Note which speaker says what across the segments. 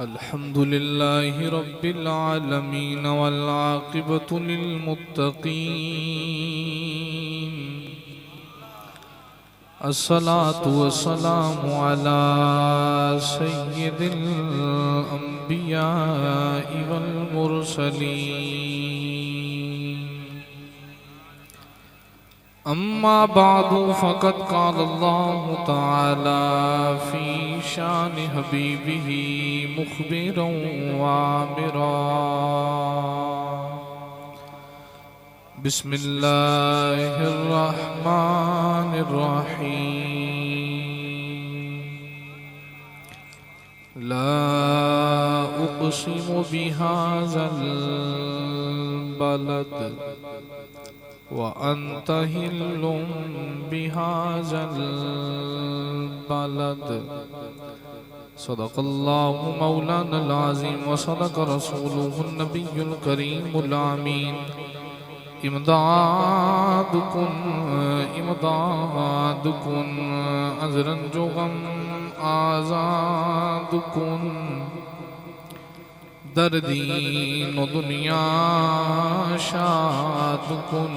Speaker 1: الحمد لله رب العالمين والعاقبة للمتقين. الصلاة والسلام على سيد الأنبياء والمرسلين. أما بعد فقد قال الله تعالى في شان حبيبه مخبرا وعامرا. بسم الله الرحمن الرحيم. لا أقسم بهذا البلد وأنت حل بهذا البلد. صدق الله مولانا العظيم وصدق رسوله النبي الكريم الأمين. امدادكم عذرا جغم آزادكم در دین و دنیا شاد کن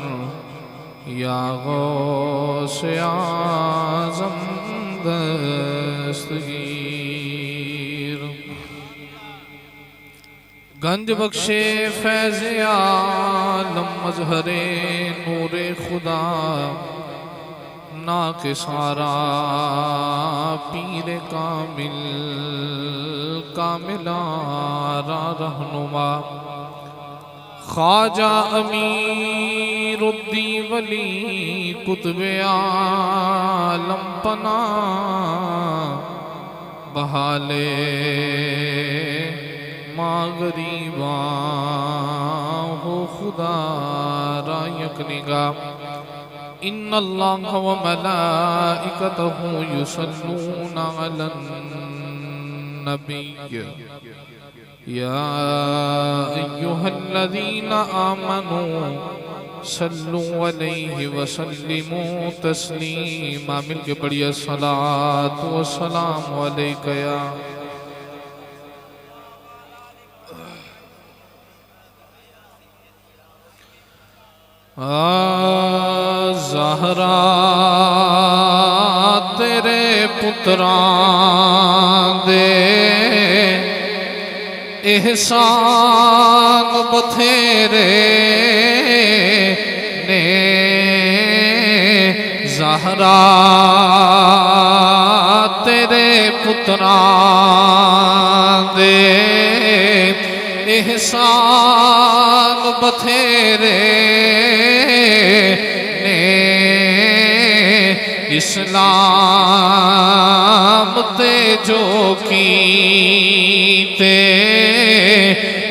Speaker 1: یا غوث اعظم دستگیر. گنج بخشے فیض عالم مظہر نور خدا ناک سارا پیر کامل کامل آرا رہنما خواجہ امیر الدین ولی قطب عالم پناہ بحالے ماں غریباں ہو خدا را یک نگاہ. ان اللہ و ملائکتہ یصلون علی النبی یا ایہا الذین آمنوا صلوا علیہ وسلموا تسلیما. مل کے پڑھئے الصلاۃ والسلام علیکہ یا زہرا تیرے پتران دے احسان بتھیرے نے. زہرا تیرے پتران دے احسان بتھیرے نے. اسلام تے جو کیتے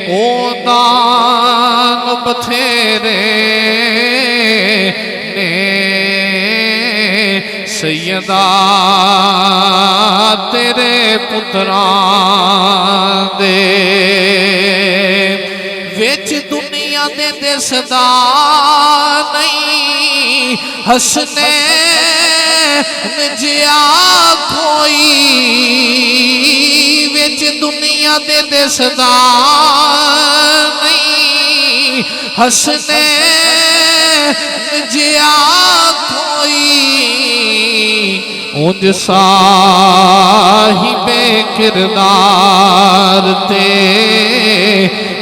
Speaker 1: او دان بتھیرے نے. سیدہ تیرے پتران دے ویچ دنیا دے دسدا نہیں حسنین جیا کوئی. ویچ دنیا دے دسدا نہیں حسنین جیا کوئی. اونج صاحب کردار تے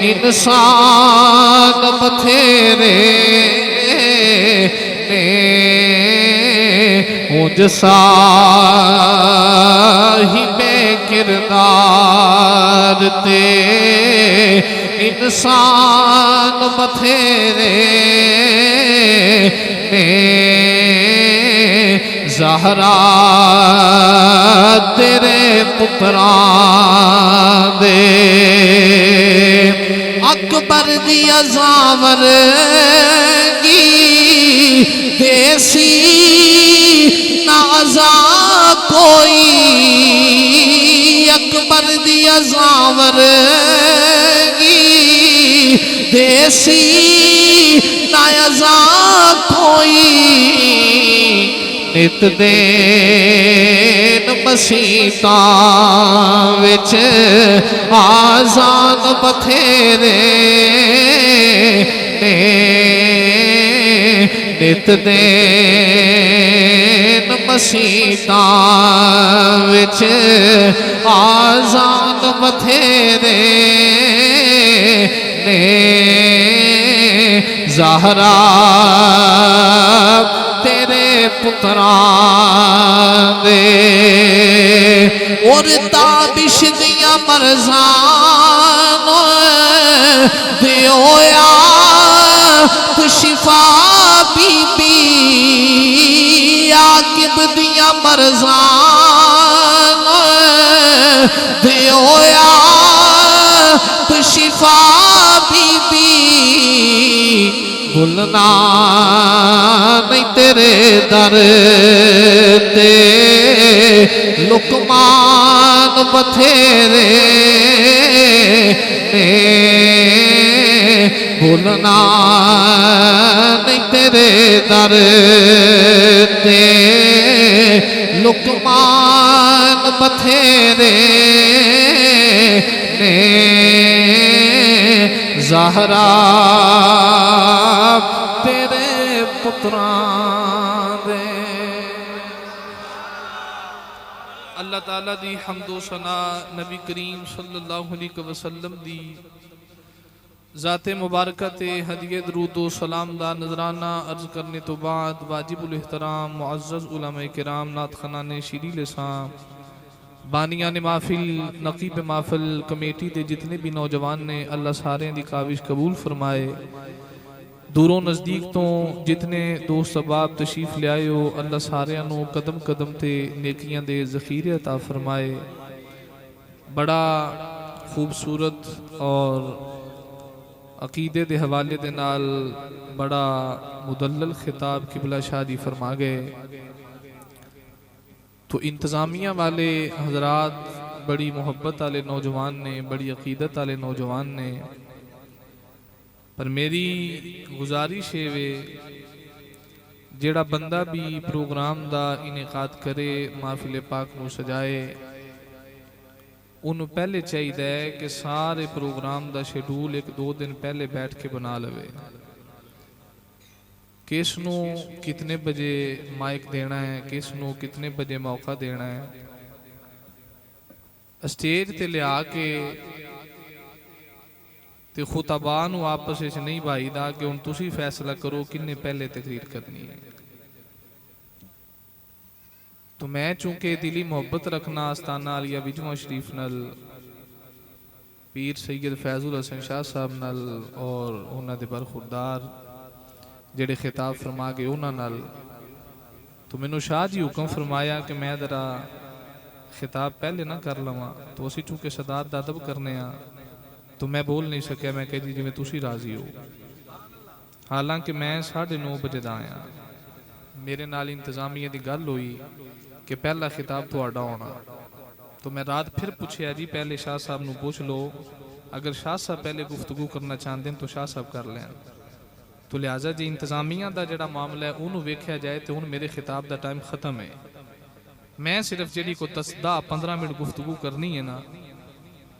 Speaker 1: انسان بتھیرے نے. اونج صاحب کردار تے انسان بتھیرے نے. زہرا تیرے پتران دے اکبر دی ازاورگی دیسی نازا کوئی. اکبر دی ازاورگی دیسی نازا کوئی. ਨਿਤ ਦੇਨ ਮਸੀਤਾਂ ਵਿੱਚ ਆਜ਼ਾਨ ਬਥੇਰੇ ਨੇ ਨਿਤ ਦੇਨ ਮਸੀਤਾਂ ਵਿੱਚ ਆਜ਼ਾਨ ਬਥੇਰੇ ਨੇ ਜ਼ਾਹਰਾ ਤੇਰੇ ਪੁੱਤਰਾਂ ਦੇ ਔਰ ਤਾਬਿਸ਼ ਦੀਆਂ ਮਰਜ਼ਾਂ ਦਿਓਇਆ ਸ਼ਿਫਾ ਬੀਬੀ ਆਕਿਬ ਦੀਆਂ ਮਰਜ਼ਾਂ ਦਿਓਇਆ ਸ਼ਿਫਾ ਬੀਬੀ ਭੁੱਲਣਾ ਨਹੀਂ ਤੇਰੇ ਦਰ ਤੇ ਲੁਕਮਾਨ ਬਥੇਰੇ ਨੇ ਭੁੱਲਣਾ ਨਹੀਂ ਤੇਰੇ ਦਰ ਤੇ ਲੁਕਮਾਨ ਬਥੇਰੇ ਨੇ ਜ਼ਾਹਰਾ ਤੇਰੇ ਪੁੱਤਰਾਂ ਦੇ। اللہ تعالیٰ دی حمد و ثنا نبی کریم صلی اللہ علیہ وسلم دی ذات مبارکہ تے ہدیہ درود و سلام دا نذرانہ عرض کرنے تو بعد واجب الاحترام معزز علماء کرام نعت خانان شیریں لسان بانیان محفل نقیب محفل کمیٹی دے جتنے بھی نوجوان نے اللہ سارے دی کاوش قبول فرمائے دوروں نزدیک تو جتنے دوست احباب تشریف لے آئے ہو اللہ سارے انو قدم قدم تے نیکیاں دے ذخیرے عطا فرمائے۔ بڑا خوبصورت اور عقیدے دے حوالے دے نال بڑا مدلل خطاب قبلہ شاہ جی فرما گئے تو انتظامیہ والے حضرات بڑی محبت والے نوجوان نے بڑی عقیدت والے نوجوان نے پر میری گزارش ہے جیڑا بندہ بھی پروگرام دا انعقاد کرے محفل پاک نو سجائے انہوں پہلے چاہیے ہے کہ سارے پروگرام دا شیڈول ایک دو دن پہلے بیٹھ کے بنا لوے کس نو کتنے بجے مائک دینا ہے کس نو کتنے بجے موقع دینا ہے اسٹیج تے لے آکے تے خطباء نو آپس سے نہیں بھائی دا کہ ان تسی فیصلہ کرو کنے پہلے تقریر کرنی ہے تو میں چونکہ دلی محبت رکھنا آستانہ علیہ وجوہ شریف نل پیر سید فیض الحسن شاہ صاحب نل اور انہاں دے برخوردار جڑے خطاب فرما گئے انہاں نل تو میں نے شاہ جی حکم فرمایا کہ میں ذرا خطاب پہلے نہ کر لواں تو اسی چونکہ صدات دا ادب کرنے ہاں تو میں بول نہیں سکیا میں کہہ جی میں تسی راضی ہو حالانکہ میں 9:30 بجے دا آیا میرے نال انتظامیہ دی گل ہوئی کہ پہلا خطاب تو آڈا ہونا تو میں رات پھر پوچھے جی پہلے شاہ صاحب نو پوچھ لو اگر شاہ صاحب پہلے گفتگو کرنا چاہتے ہیں تو شاہ صاحب کر لیں تو لہٰذا جی انتظامیہ دا جڑا معاملہ ہے انہوں ویکھیا جائے تو ان میرے خطاب دا ٹائم ختم ہے میں صرف جڑی کو 10-15 منٹ گفتگو کرنی ہے نا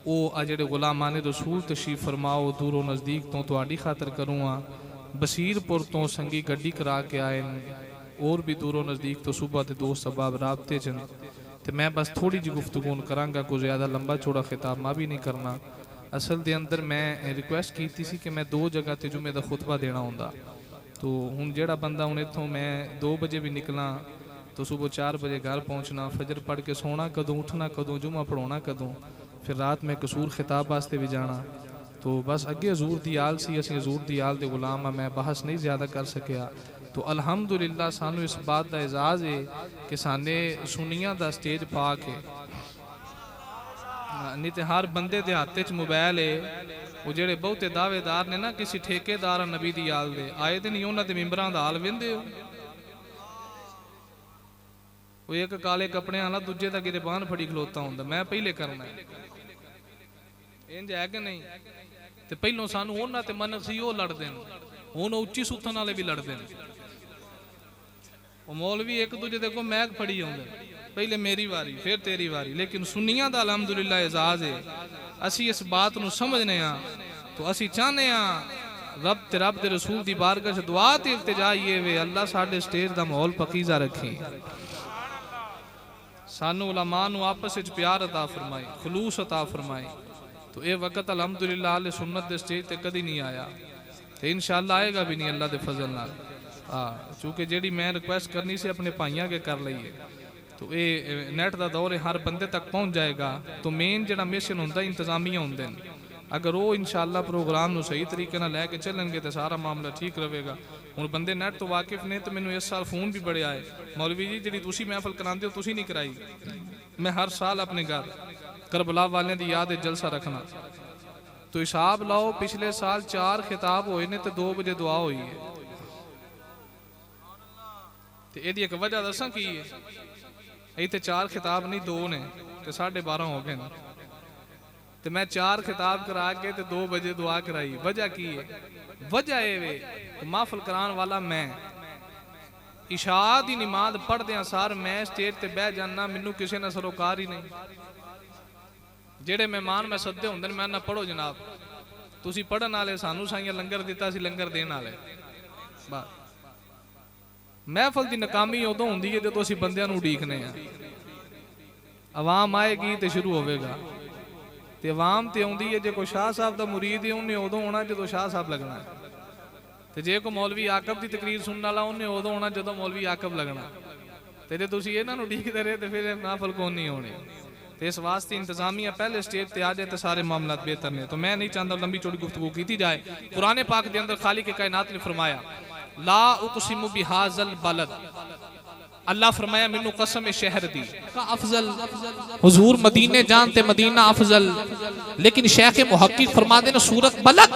Speaker 1: او جڑے غلامان رسول تشریف فرماؤ دور و نزدیک تو آڈی خاطر کروں ہاں بصیر پور تو سنگی گڈی کرا کے آئے اور بھی دور و نزدیک تو صبح تے دوست احباب رابطے چن تے میں بس تھوڑی جی گفتگو کرانگا کو زیادہ لمبا چوڑا خطاب ماں بھی نہیں کرنا اصل دے اندر میں ریکویسٹ کیتی سی کہ میں 2 جگہ تے جمعے دا خطبہ دینا ہوندا تو ہن جیڑا بندہ ہن ایتھوں میں 2 بجے بھی نکلاں تو صبح 4 بجے گھر پہنچنا فجر پڑھ کے سونا کدوں اٹھنا کدوں جمعہ پڑھونا کدوں پھر رات میں قصور خطاب واسطے بھی جانا تو بس اگے حضور دی آل سی اسی حضور دی آل دے غلام میں بحث نہیں زیادہ کر سکیا تو الحمدللہ سانو اس بات دا اعزاز ہے کہ سانے سنیاں دا سٹیج پاک ہے نہیں تے ہر بندے دے ہاتھ وچ موبائل ہے وہ جڑے بہتے دعوے دار نے نا کسی ٹھیکے دار نبی دی آل دے آئے دے نہیں انہاں دے ممبراں دا حال ویندے ہو وہ ایک کالے کپڑے والا دوجے دا گربان پھڑی کھلوتا ہوندا میں پہلے کرنا ہے انج ہے کہ نہیں تے پہلوں سانو انہاں تے من سی او لڑ دین ہن اونچی ستھن والے بھی لڑ دین وہ مولوی ایک دوجے دے کو میک پھڑی ہوندے پہلے میری واری پھر تیری واری، لیکن سنیاں دا الحمدللہ اعزاز ہے۔ اسی اس بات نو سمجھنے ہاں تو اسی چاہنے ہاں رب دے رسول دی بارگاہ سے دعا تے التجا یہ وے اللہ ساڈے سٹیج دا ماحول پاکیزہ رکھی، سانو علماء نو آپس وچ پیار عطا فرمائی، خلوص عطا فرمائی۔ تو اے وقت الحمدللہ اہل سنت دے سٹیج تے کدی نہیں آیا تے انشاءاللہ آئے گا بھی نہیں اللہ دے فضل نال۔ چونکہ جیڑی میں ریکویسٹ کرنی سے اپنے پائیاں کے کر لئیے تو اے نیٹ دا دور ہر بندے تک پہنچ جائے گا۔ تو مین جڑا میشن ہوندہ انتظامیہ ہوندے ہیں، اگر وہ انشاءاللہ پروگرام نو صحیح طریقے نہ لے کے چلیں گے تو سارا معاملہ ٹھیک رہے گا۔ ہن بندے نیٹ تو واقف نے تو میں نے اس سال فون بھی بڑے آئے، مولوی جی جڑی تسی محفل کراندے ہو تسی نہیں کرائی، میں ہر سال اپنے گھر کربلا والے دی یاد جلسہ رکھنا۔ تو حساب لاؤ پچھلے سال 4 خطاب ہوئے نے تو 2 بجے دعا ہوئی ہے۔ تو یہ ایک وجہ دساں کی ہے، یہ تے 4 خطاب نہیں 2 نے تو 12:30 ہو گئے نا، تو میں 4 خطاب کرا کے تو 2 بجے دعا کرائی۔ وجہ کی ہے؟ وجہ ہے وے محفل کران والا میں عشاء دی نماز پڑھ دیاں سار میں سٹیج تے بہ جانا، منو کسی نہ سروکار ہی نہیں۔ جیڑے مہمان میں سدے ہوندے میں نہ پڑھو جناب، تسی پڑھن والے سانو سائیاں لنگر دیتا سی لنگر دین والے۔ محفل دی ناکامی ادوں ہوندی ہے جدوں اسی بندیاں نوں اڈیکنے ہیں، عوام آئے گی تے شروع ہوئے گا، تے عوام تے ہوندی ہے جے کوئی شاہ صاحب دا مرید ہے انہیں ادوں ہونا جدوں شاہ صاحب لگنا ہے، تے جے کوئی مولوی عاقب دی تقریر سننے والا انہیں ادوں ہونا جدوں مولوی عاقب لگنا، تے جے تسی انہاں نوں اڈیکدے رہے تے پھر محفل کون نہیں ہونی۔ تو اس واسطے انتظامیہ پہلے سٹیج تے آ جائے تو سارے معاملات بہتر نے۔ تو میں نہیں چاہتا لمبی چوڑی گفتگو کیتی جائے۔ قرآن پاک دے اندر خالق کائنات نے فرمایا لا اقسم بہذا البلد، اللہ فرمایا منو قسم شہر دی افضل، حضور مدینے جانتے مدینہ افضل، لیکن شیخ محقق فرما دے نا سورت بلد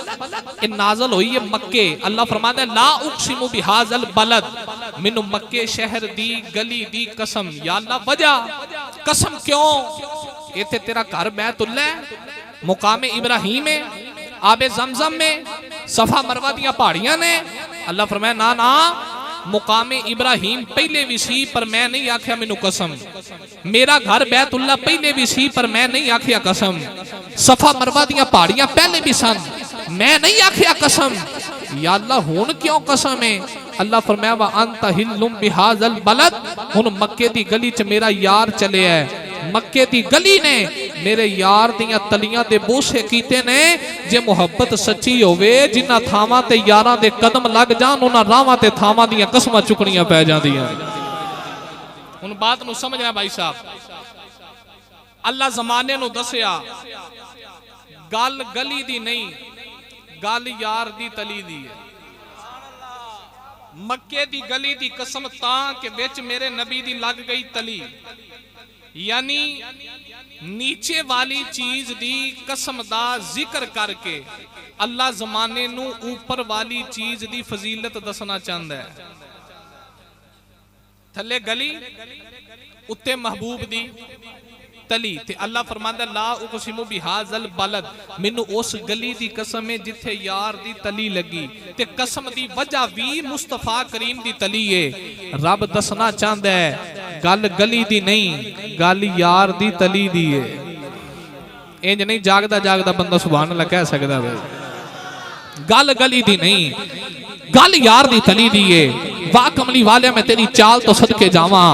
Speaker 1: ان نازل ہوئی ہے مکے، اللہ فرما دے لا اقسم بہذا البلد، منو مکے شہر دی گلی دی قسم۔ یا اللہ وجہ قسم کیوں؟ یہ تھے تیرا گھر بیت اللہ ہے، مقام ابراہیم ہے، آب زمزم میں، صفا مروہ دیاں پہاڑیاں نے۔ اللہ فرمایا نا نا مقام ابراہیم پہلے بھی سی پر میں نہیں آکھیا منو قسم، میرا گھر بیت اللہ پہلے بھی سی پر میں نہیں آکھیا قسم، صفا مروہ دیاں پہاڑیاں پہلے بھی سن میں نہیں آکھیا قسم۔ یا اللہ ہون کیوں قسم ہے؟ اللہ فرمایا وَأَنْتَ حِلٌّ بِهَذَا الْبَلَدِ، ہن مکے دی گلی چ میرا یار چلے ہے، مکے دی گلی نے میرے یار دیاں تلیاں دے بوسے کیتے نے۔ جے محبت سچی ہوئے جنہ تھاواں تے یاراں دے قدم لگ جان انہاں راواں تے تھاواں دیاں قسماں چکنیاں پہ جاندیاں۔ ان بات نو سمجھنا بھائی صاحب، اللہ زمانے نو دسیا گل گلی دی نہیں، گل یار دی تلی دی ہے۔ مکے دی گلی دی قسم تاں کہ بیچ میرے نبی دی لگ گئی تلی، یعنی نیچے والی چیز دی قسم دا ذکر کر کے اللہ زمانے نو اوپر والی چیز دی فضیلت دسنا چاہتا ہے۔ تھلے گلی اتے محبوب دی تلی، تے اللہ فرماندا لا اقسم بہذا البلد، مینوں اس گلی دی قسم ہے جتھے یار دی تلی لگی، تے قسم دی وجہ بھی مصطفیٰ کریم دی تلی ہے۔ رب دسنا چاہتا ہے گل گلی دی نہیں، گل یار دی تلی دی ہے۔ انج نہیں جاگدا جاگدا بندہ سبحان اللہ کہہ سکدا ہے، گل گلی دی نہیں، گل یار دی تلی دی ہے۔ واہ کملی والے میں تیری چال تو صدقے جاواں،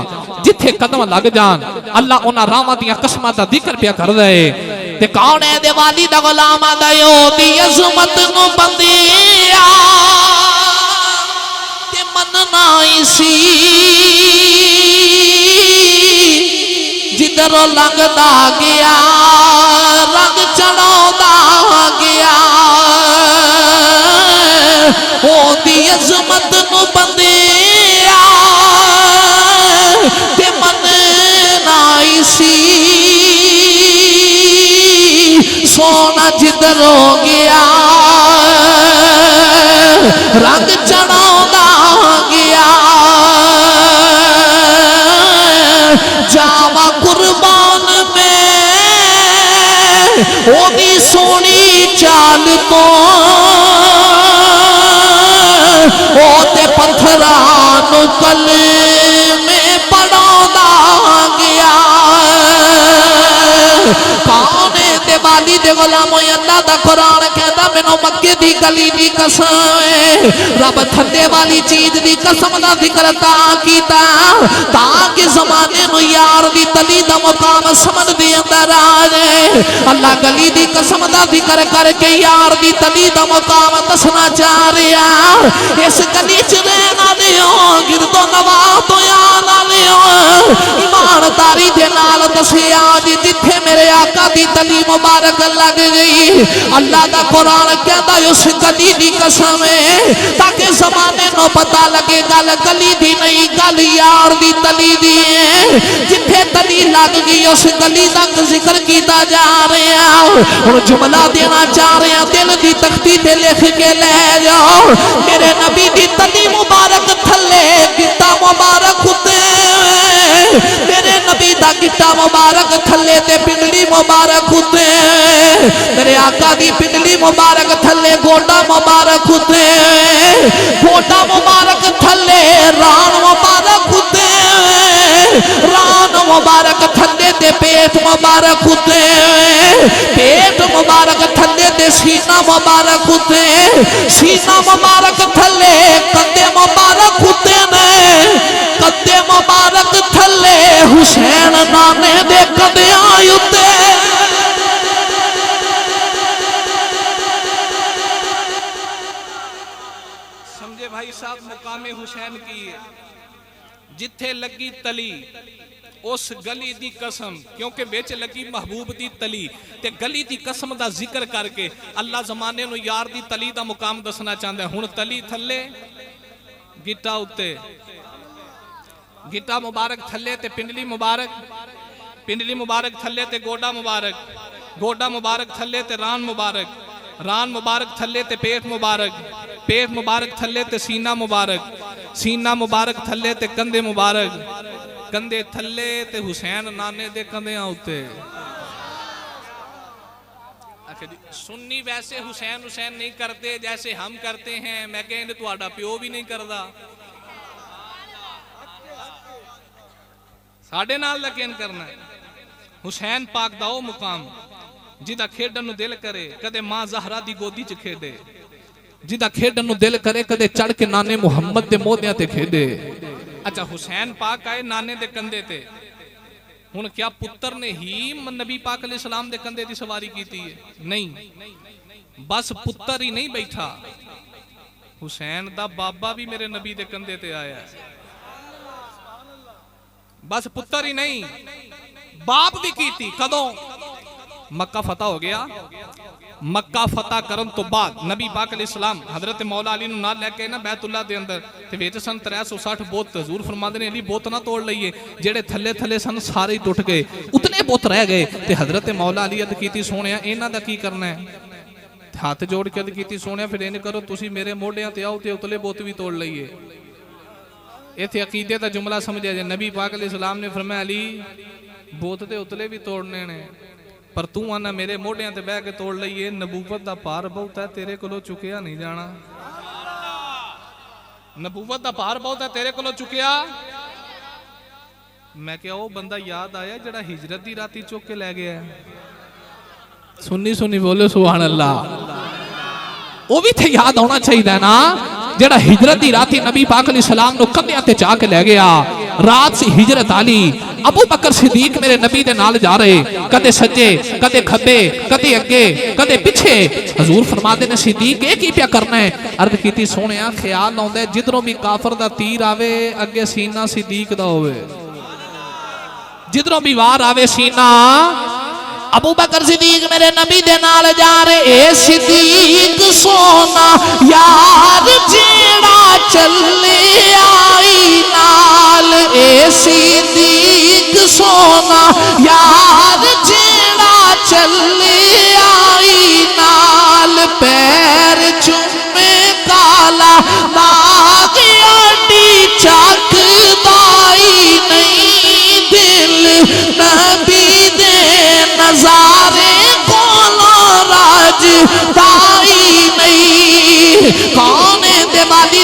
Speaker 1: جتھے قدم لگ جان اللہ انہاں راواں دیاں قسماں دا ذکر پیا کر دے۔ تے کون ہے دے والی دا غلام دیو دی عظمت نو بندیا تے مننا اسی جدر لگدا گیا رنگ چڑھاؤدا گیا، او دی عظمت نو بندیا تے مننا اسی سونا جدر ہو گیا رنگ چڑھاؤدا گیا، جاوا قربان میں او دی سونی چال تو
Speaker 2: تے پتھران کلمے پڑھاؤندا گیا کانے دے والی دے غلاموں اللہ دا قرآن کہتا مینوں مکے دی گلی دی قسم رب تھلے والی چیز دی قسم دا ذکر کیتا تاکہ زمانے نو یار دی تلی دا مقام سمجھ دی اندر آجے اللہ گلی دی قسم دا ذکر کر کے یار دی تلی دا مقام دسنا چاہ رہا اس گلی چلینا لیوں گردو نواہ تو یانا لیوں ایمان تاری دے نال دسی آج جتھے میرے آقا دی تلی مبارک لگ گئی اللہ دا قرآن کہتا اس گلی دی قسم ہے تاکہ زمانے نو پتا لگے گل گلی دی نہیں گل یار دی تلی دی ہے جتھے تلی لگ گئی اس گلی دا ذکر کیتا جا رہا اور جملہ دینا چاہ رہا دل دی تختی تے لکھ کے لے جاؤ میرے نبی دی تلی مبارک تھلے گتا مبارک ہوتے میرے نبی دا گٹا مبارک تھلے تے پنڈلی مبارک ہوتے میرے آقا دی پنڈلی مبارک تھلے گوٹا مبارک ہوتے گوٹا مبارک تھلے ران مبارک ہوتے ران مبارک تھلے تے پیٹ مبارک ہوتے پیٹ مبارک تھلے تے سینہ مبارک ہوتے سینہ مبارک تھلے کندے مبارک ہوتے کندے مبارک تھلے حسین نانے دے کندے آیوتے
Speaker 1: سمجھے بھائی صاحب مقام حسین کی جتھے لگی تلی اس گلی دی قسم کیونکہ بیچ لگی محبوب دی تلی تے گلی دی قسم دا ذکر کر کے اللہ زمانے نو یار دی تلی دا مقام دسنا چاہتا ہے ہن تلی تھلے گٹا اتے گٹا مبارک تھلے تے پنڈلی مبارک تھلے تے گوڈا مبارک تھلے تے ران مبارک تھلے تے پیٹ مبارک تھلے تے سینہ مبارک تھلے تے کندے مبارک کندے تھلے تے حسین نانے دے کندے آتے سنی ویسے حسین نہیں کرتے جیسے ہم کرتے ہیں میں کہیں تو آڈا پیو بھی نہیں کردہ ساڑھے نال لکین کرنا ہے حسین پاک داؤ مقام جدہ کھیڈن نو دل کرے کدے ماں زہرہ دی گودی چ کھیڈے جدہ کھیڈن نو دل کرے کدے چڑھ کے نانے محمد دے مودیاں تے کھیڈے اچھا حسین پاک آئے نانے دے کندے تے ہن کیا پتر نے ہی نبی پاک علیہ السلام دے کندے دی سواری کیتی ہے نہیں بس پتر ہی نہیں بیٹھا حسین دا بابا بھی میرے نبی دے کندے تے آیا ہے بس پتر ہی نہیں باپ بھی کی تھی کدوں مکہ فتح ہو گیا مکہ فتح کرن تو بعد نبی پاک علیہ السلام حضرت مولا علی نو نال لے کے نا بیت اللہ دے اندر تے ویچ سن 360 بوت حضور فرماندے نے علی بوت نہ توڑ لئیے جڑے تھلے سن سارے ٹوٹ گئے اتنے بوت رہ گئے تے حضرت مولا علی عد کیتی سونیا انہاں دا کی کرنا ہے ہاتھ جوڑ کے عد کیتی سونیا پھر این کرو تسی میرے موڑیاں تے آؤ تے اتلے بوت بھی توڑ لئیے یہ تھے عقیدے تا جملہ سمجھا جائے نبی پاک علیہ السلام نے فرمایا علی بوت تے اتلے بھی توڑنے نے پر تو آنا میرے موڑیاں تے بے کے توڑ لئیے نبوت دا پار بہت ہے تیرے کلو چکیا نہیں جانا نبوت دا پار بہت ہے تیرے کلو چکیا میں کیا وہ بندہ یاد آیا جڑا ہجرت دی راتی چوک کے لے گیا ہے سنی بولے سبحان اللہ وہ بھی تھے یاد ہونا چاہیے نا جڑا ہجرت دی راتی نبی پاک علیہ السلام نو کندیاں تے چاہ کے لے گیا رات سی ہجرت آلی ابو بکر صدیق میرے نبی دے نال جا رہے کدے سجے کدے کھبے کدے اگے کدے پیچھے حضور فرما دے نے صدیق ایک ہی پیا کرنا ہے عرض کیتی سونیا خیال ہوندا ہے جدھروں بھی کافر دا تیر آوے اگے سینہ صدیق دا ہوئے جدھروں بھی وار آوے سینہ ابو بکر صدیق میرے نبی دے نال جا رہے اے صدیق سونا یار جیڑا چلے آئی نال اے صدیق سونا یار جیڑا چلے آئی نال پیر چومے کالا باغ اڈی چاک دائی نہیں دل نبی دے نظارے کولو راج دائی نہیں کونے دے والی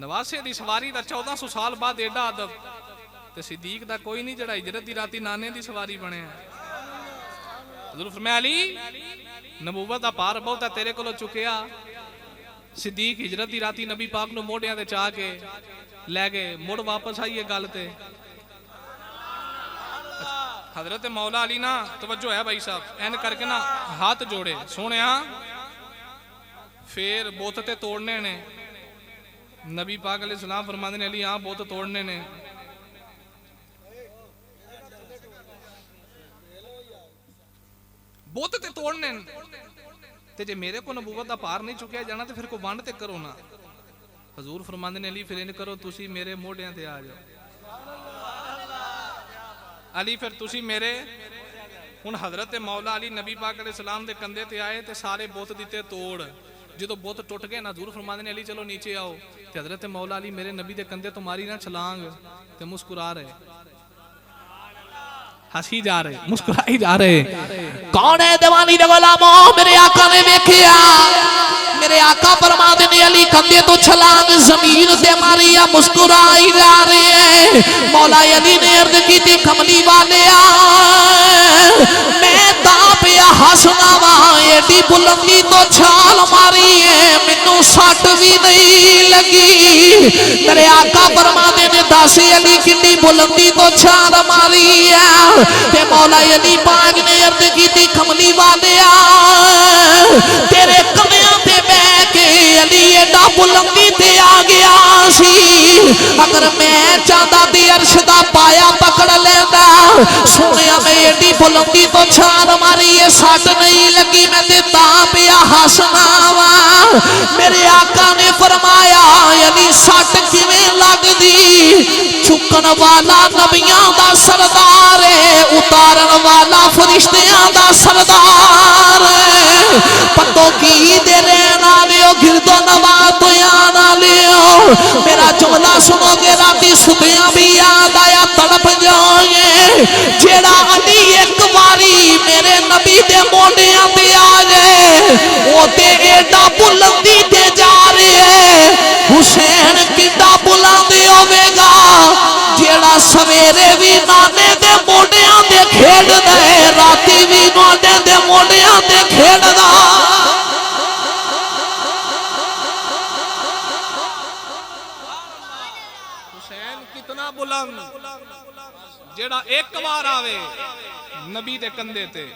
Speaker 1: نواسے دی سواری دا 1400 سال بعد ایڈا ادب تے صدیق دا کوئی نہیں جڑا ہجرت دی راتی نانے دی سواری بنے حضور فرمایا علی نبوت دا پار بہت ہے تیرے کولو چکیا صدیق ہجرت دی راتی نبی پاک نو موڑیاں تے چاہ کے لے گئے مڑ واپس آئیے گل تے حضرت مولا علی نا توجہ ہے بھائی صاحب این کر کے نا ہاتھ جوڑے سونے پھر بوت تے توڑنے نے نبی پاک علیہ السلام فرماندے نے علی بوت توڑنے نے بوت تے توڑنے تے جے میرے کو نبوت دا پار نہیں چکیا جانا تے پھر کو ونڈ تے کرو نا حضور فرماندے نے علی پھر ان کرو تسی میرے موڑیاں تے آ جاؤ علی پھر تسی میرے ہن حضرت مولا علی نبی پاک علیہ السلام دے کندھے تے آئے تے سارے بت دیتے توڑ جدو بت ٹوٹ گئے نا حضور فرماندے نے علی چلو نیچے آؤ تے حضرت مولا علی میرے نبی دے کندھے تو ماری نہ چھلانگ تے مسکرا رہے ہنسی جا رہے مسکرائی جا رہے
Speaker 2: کون ہے دیوانی دے غلاموں میرے آقا نے دیکھیا میرے آقا فرماتے نے علی کندھے تو چھلانگ زمین سے ماری یا مسکرائی جا رہی ہے مولا علی نے عرض کی تھی کملی والے میں پیا ہسنا وا ایڈی بلندی تو چھال ماری ہے مینوں سٹ بھی نہیں لگی میرے آقا فرماتے نے دس علی کتنی بلندی تو چھال ماری ہے تے مولا علی پاک نے عرض کی تھی کملی والے تیرے کمیاں تے بہ کے علی ایڈا بلندی تے آ گیا سی اگر میں چاہتا تے عرش دا پایا پکڑ لینا سنیا میں ایڈی بلندی تو چھال ماری ہے سٹ نہیں لگی میں تے تاں پیا ہسنا وا میرے آقا نے فرمایا علی سٹ کیویں لگ دی چکن والا نبیاں دا سردار ہے اتارن والا فرشتیاں دا سردار ہے پتو کی دے رہنا لیو گرد و نواز تو یانا لیو میرا جملہ سنو گے راتی ستیاں بھی یاد آیا تڑپ جائیں جیڑا علی ایک باری میرے نبی دے موڑیاں تے آ جائے وہ تے ایڈا بلندی تے جا رہے حسین کتا بلندی ہوئے گا جیڑا سویرے بھی نانے دے موڑیاں تے کھیڑ دے راتی بھی نانے دے موڑیاں تے کھیڑ دا
Speaker 1: حسین کتنا بلند جیڑا ایک بار آوے نبی دے کندھے تے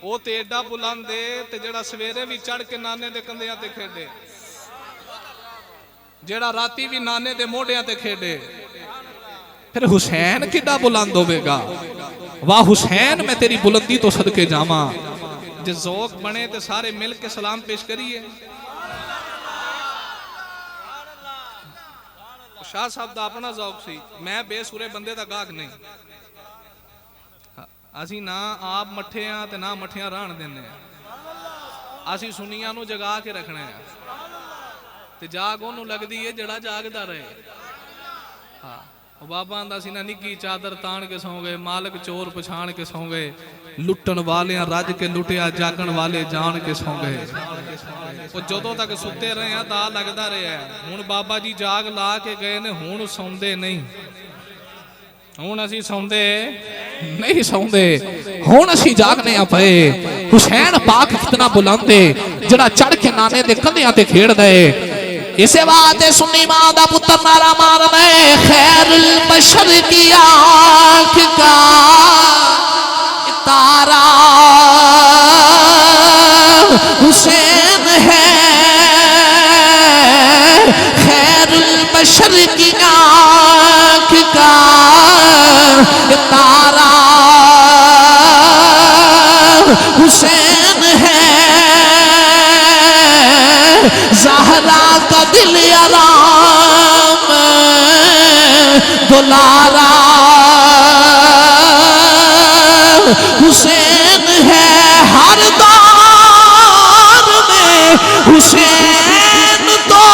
Speaker 1: او تے ایڈا بلند دے تے جیڑا سویرے بھی چڑھ کے نانے دے کندھیاں تے کھیڑے جیڑا راتی بھی نانے دے موڑیاں تے کھیڑے پھر حسین کڈا بلند ہوے گا واہ حسین میں تیری بلندی تو صدقے جاواں جے ذوق بنے تے سارے مل کے سلام پیش کریے شاہ صاحب دا اپنا ذوق سی میں بے سورے بندے دا گاہک نہیں اسی نہ آپ مٹھیاں تے نہ مٹھیاں رہن دینے اسی سنیاں نو جگا کے رکھنے تے جاگ انہوں لگ دی ہے جڑا جاگ دا رہے بابا اندہ سی نہ نکی چادر تان کے سوں گئے مالک چور پچھان کے سوں گئے لٹن والے راج کے لٹیا جاگن والے جان کے سوں گئے وہ جدوں تک ستے رہے ہیں دا لگدا رہے ہیں ہون بابا جی جاگ لا کے گئے نے ہون سوندے نہیں ہون اسی سوندے نہیں سوندے ہون اسی جاگنے پئے حسین پاک کتنا بلندے جڑا چڑھ کے نانے دے کندھیاں تے کھیڑ دے اسے بات سنی ماں دا پتر نارا مار دے خیر البشر کی آنکھ کا تارا حسین ہے خیر البشر کی آنکھ کا تارا حسین ہے زہرا کا دل آرام دلارا حسین ہے ہر دور میں حسین تو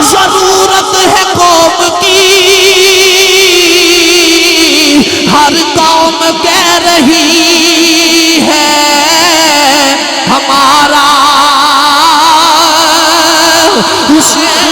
Speaker 1: ضرورت ہے قوم کی ہر قوم کہہ رہی ہے ہمارا حسین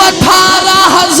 Speaker 1: 18,000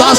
Speaker 1: 10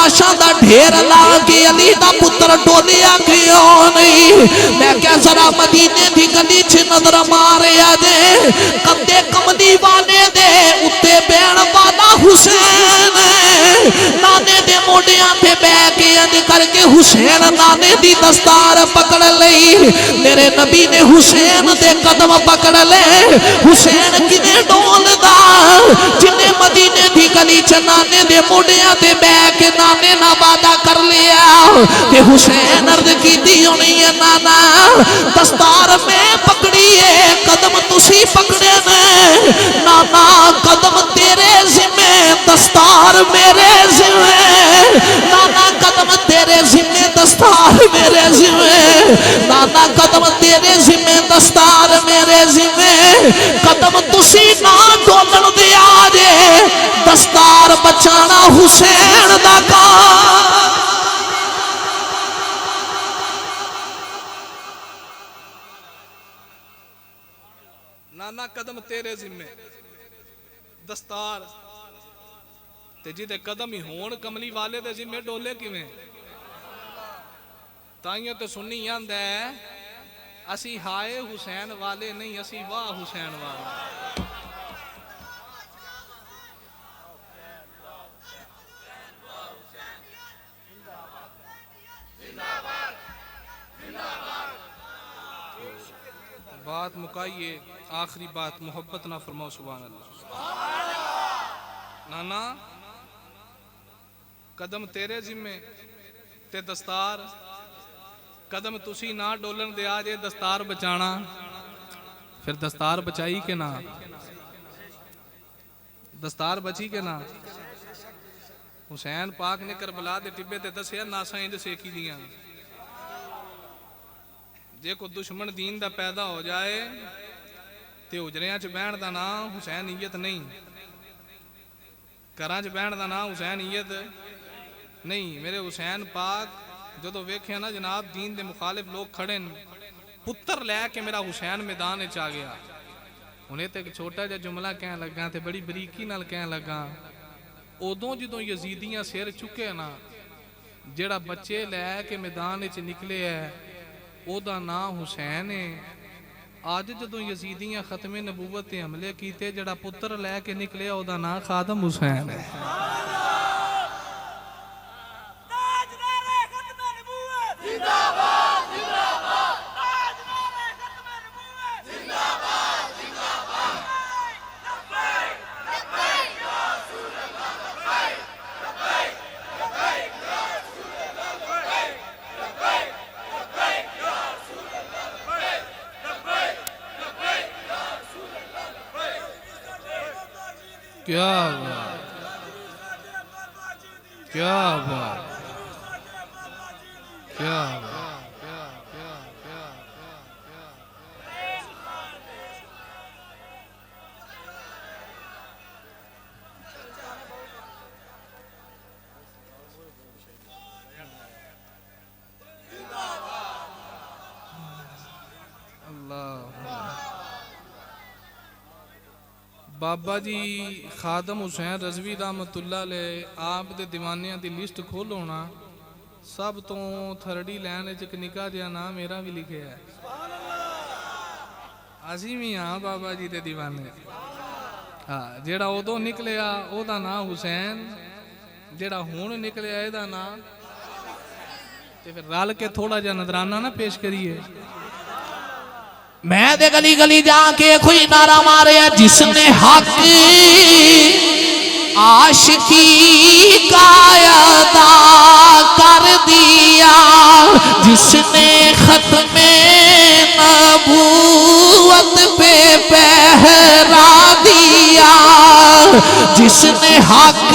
Speaker 2: لاشاں دا ڈھیر لا کے علی دا پتر ٹولیا کیوں نہیں میں کیا ذرا مدینے دی گلی چھ نظر ماریا دے کندے کملی والے دے اتے بین والا حسین نانے دے موڑیاں پہ بے کے اند کر کے حسین نانے دی دستار پکڑ لئی میرے نبی نے حسین دے قدم پکڑ لے حسین کنے ڈول دا جنہیں مدینے دی گلی چھ نانے دے موڑیاں دے بے کے نانے نہ وعدہ کر لیا کہ حسین عرض کی دیوں نہیں ہے نانا دستار میں پکڑیے قدم تسی پکڑے نے نانا قدم تیرے ذمہ دستار میرے ذمہ نانا قدم تیرے ذمہ دستار میرے ذمہ نانا قدم تیرے ذمہ دستار میرے ذمہ قدم تسی نہ ڈولن دیا جے دستار بچانا حسین دا کام
Speaker 1: نانا قدم تیرے ذمہ دستار تے جی دے قدم ہی ہون کملی والے دے ذمہ ڈولے کیویں تائیوں تے سنی یاند ہے اسی ہائے حسین والے نہیں اسی واہ حسین والے بات مکائیے آخری بات محبت نہ فرماؤ سبحان اللہ نانا قدم تیرے ذمے تے دستار قدم تسی نہ ڈولن دے آجے دستار بچانا پھر دستار بچائی کے نہ دستار بچی کے نہ حسین پاک نے کربلا دے ٹبے تے دسیا ناسا انج سیکی دیاں جے کو دشمن دین دا پیدا ہو جائے تے اجریاں چ بہن دا نام حسینیت نہیں کراں چ بہن دا نام حسینیت نہیں میرے حسین پاک جدو ویکھے نا جناب دین دے مخالف لوگ کھڑے پتر لے کے میرا حسین میدان چ آ گیا انہیں تے ایک چھوٹا جا جملہ کہنے لگا تے بڑی بریکی نال کہنے لگا ادوں جدوں یزیدیاں سر چکے نا جڑا بچے لے کے میدان چ نکلے ہے او دا نام حسین ہے آج جدوں یزیدیاں ختم نبوت تے حملے کیتے جڑا پتر لے کے نکلے او دا نام خادم حسین ہے کیا بات کیا بات کیا بات بابا جی خادم حسین رضوی رحمت اللہ علیہ آپ دے دیوانیاں دی لسٹ کھولو نا سب تو تھرڈی لین ایک نکا جیا نام میرا بھی لکھے ہے عظیمی ہاں بابا جی دے دیوانے جیڑا ادو نکلے او دا نام حسین جیڑا ہون نکلے اے دا نام تے پھر رال کے تھوڑا جا نظرانہ نہ پیش کریے
Speaker 2: میں دے گلی گلی جا کے کوئی نعرہ مارے جس نے حق عاشقی کا ادا کر دیا جس نے ختم نبوت پہ پہرا دیا جس نے حق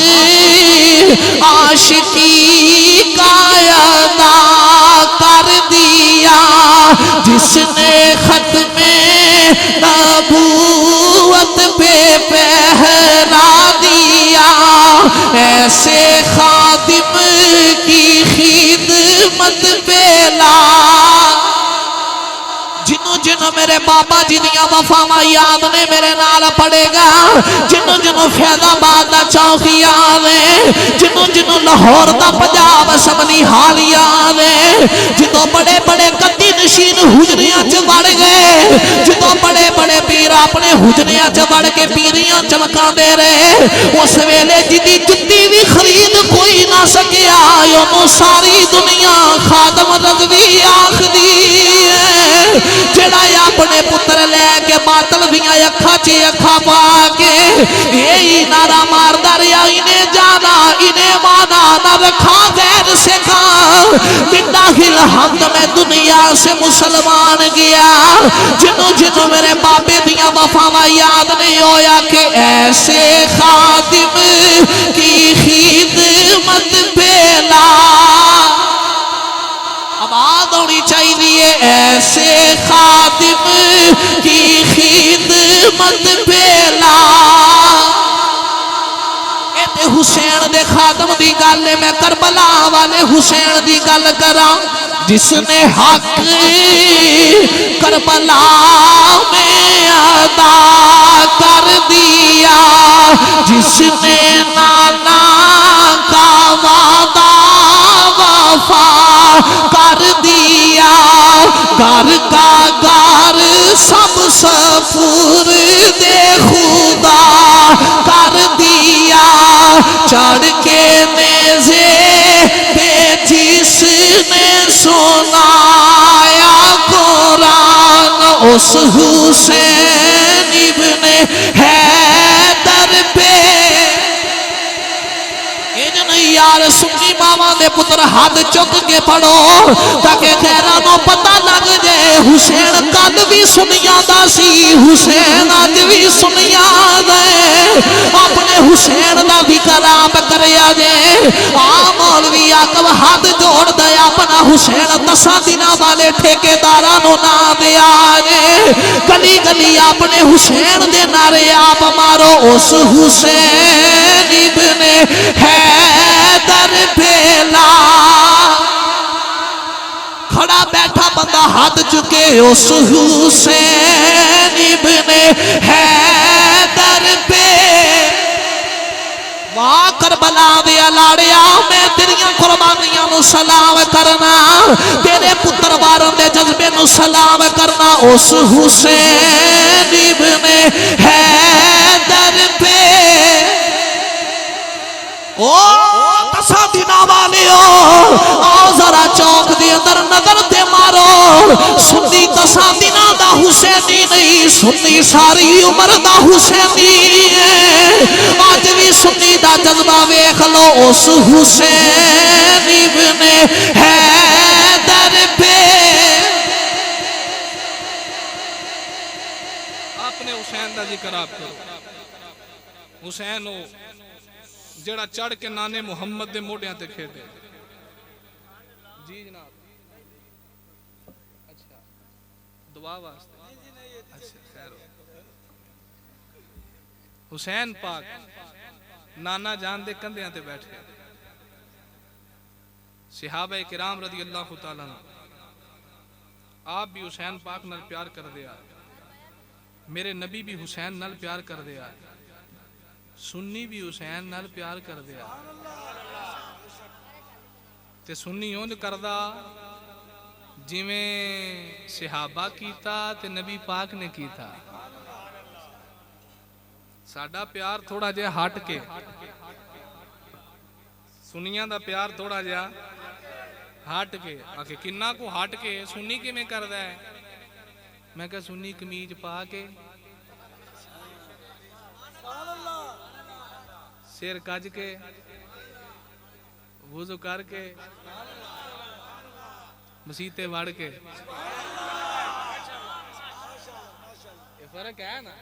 Speaker 2: عاشقی کا ادا کر دیا جس نے ختم نبوت پہ پہرا دیا ایسے خادم کی خدمت پہ جنوں جنوں میرے بابا جی دیاں وفاواں یاد نے میرے نال پڑے گا جنوں جنوں فیض آباد دا چوک یاد ہے جنوں جنوں لاہور لاہور دا پنجاب شملی حالیا نے جدو بڑے بڑے گدی نشین حجریاں چ وڑ گئے جدو بڑے بڑے پیر اپنے حجریاں چ وڑ کے پیریاں چمکا دے رہے اس ویلے جدی جتی بھی خرید کوئی نہ سکیا یوں ساری دنیا خادم رضوی آخدی جڑا اپنے پتر لے کے باطل دیاں اکھاں چ اکھاں پا کے یہی نعرہ ماردا رہیا انہیں جانا انہیں مانا نہ رکھا غیر سے کھا بداخل حمد میں دنیا سے مسلمان گیا جنوں جنوں میرے بابے دیاں وفاواں یاد نہیں ہویا کہ ایسے خادم کی خدمت پھیلا آباد ہونی چاہیے ایسے خادم کی خدمت پھیلا حسین دے خادم دی گل میں کربلا والے حسین دی گل کراں جس نے حق کربلا میں ادا کر دیا جس نے نانا کا وعدہ وفا کر دیا گھر کا گھر سب سفر دے خدا کر دیا چڑھ کے نیزے پہ جس نے سنایا قرآن اس حسین ابن حیدر پہ یار سنی ماما دے پتر ہاتھ چک کے پڑھو تاکہ غیرانوں پتہ لگ جائے حسین کد بھی سنیا دا سی حسین آج بھی سنیا دے اپنے حسین دا بھی کلام کریا جائے مولوی آقب ہاتھ جوڑ دے اپنا حسین 10 دنوں والے ٹھیکیدارانوں نہ دیا جائے گلی گلی اپنے حسین دے نعرے آپ مارو اس حسین ابن حیدر پھیلا کھڑا بیٹھا بندہ ہاتھ چکے اس حسین ابن حیدر پہ واہ کربلا دیا لاڑیا میں تیریاں قربانیاں نو سلام کرنا تیرے پتر وارن دے جذبے نو سلام کرنا اس حسین ابن حیدر پہ او تسا دینا والے ہو آؤ ذرا چوک دے اندر نظر دے مارو سنی تسا دینا دا حسینی نہیں سنی ساری عمر دا حسینی آج بھی سنی دا جذبہ ویکھ لو اس حسین ابن حیدر پہ
Speaker 1: اپنے حسین دا ذکر آپ کرو حسین ہو جڑا چڑھ کے نانے محمد دے موڑیاں تے کھیدے جی جناب اچھا دعا واسطے اچھا خیر حسین پاک نانا جان دے کندیاں تے بیٹھے صحابہ کرام رضی اللہ تعالیٰ آپ بھی حسین پاک نال پیار کر دیا میرے نبی بھی حسین نال پیار کر دیا سنی بھی حسین نال پیار کر دیا تے سنی اونج کردہ جویں صحابہ کیتا تے نبی پاک نے کیتا ساڈا پیار تھوڑا جہا ہٹ کے سنیاں دا پیار تھوڑا جہا ہٹ کے آکے کنہ کو ہٹ کے سنی کے میں کردہ ہے میں کہا سنی کمیج پا کے سیر کج کے وضو کر کے مسیتے وڑ کے یہ فرق ہے نا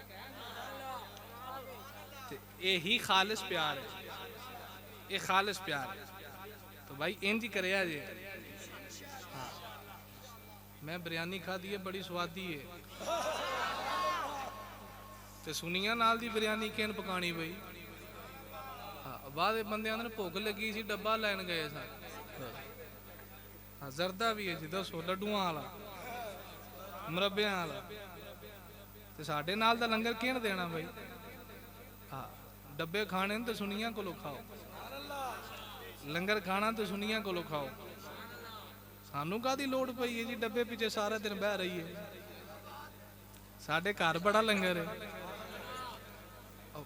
Speaker 1: یہی خالص پیار ہے یہ خالص پیار ہے تو بھائی انجی کرے آجے میں بریانی کھا دیئے بڑی سوادی ہے تے سنیاں نال دی بریانی کین پکانی بھائی بعد بندے آنے پوک لگی سی ڈبا لین گئے سا زردہ بھی ہے جی دسو لڈوان آلا مربیاں آلا تے ساڑھے نال دا لنگر کین دینا بھائی ڈبے کھانے تے سنیاں کو لو کھاؤ ਲੰਗਰ ਖਾਣਾ ਤੇ ਸੁਨੀਆਂ ਕੋਲੋਂ ਖਾਓ, ਸਾਨੂੰ ਕਾਹਦੀ ਲੋੜ ਪਈ ਹੈ ਜੀ ਡੱਬੇ ਪਿੱਛੇ ਸਾਰਾ ਦਿਨ ਬਹਿ ਰਹੀ ਹੈ। ਸਾਡੇ ਘਰ ਬੜਾ ਲੰਗਰ ਹੈ।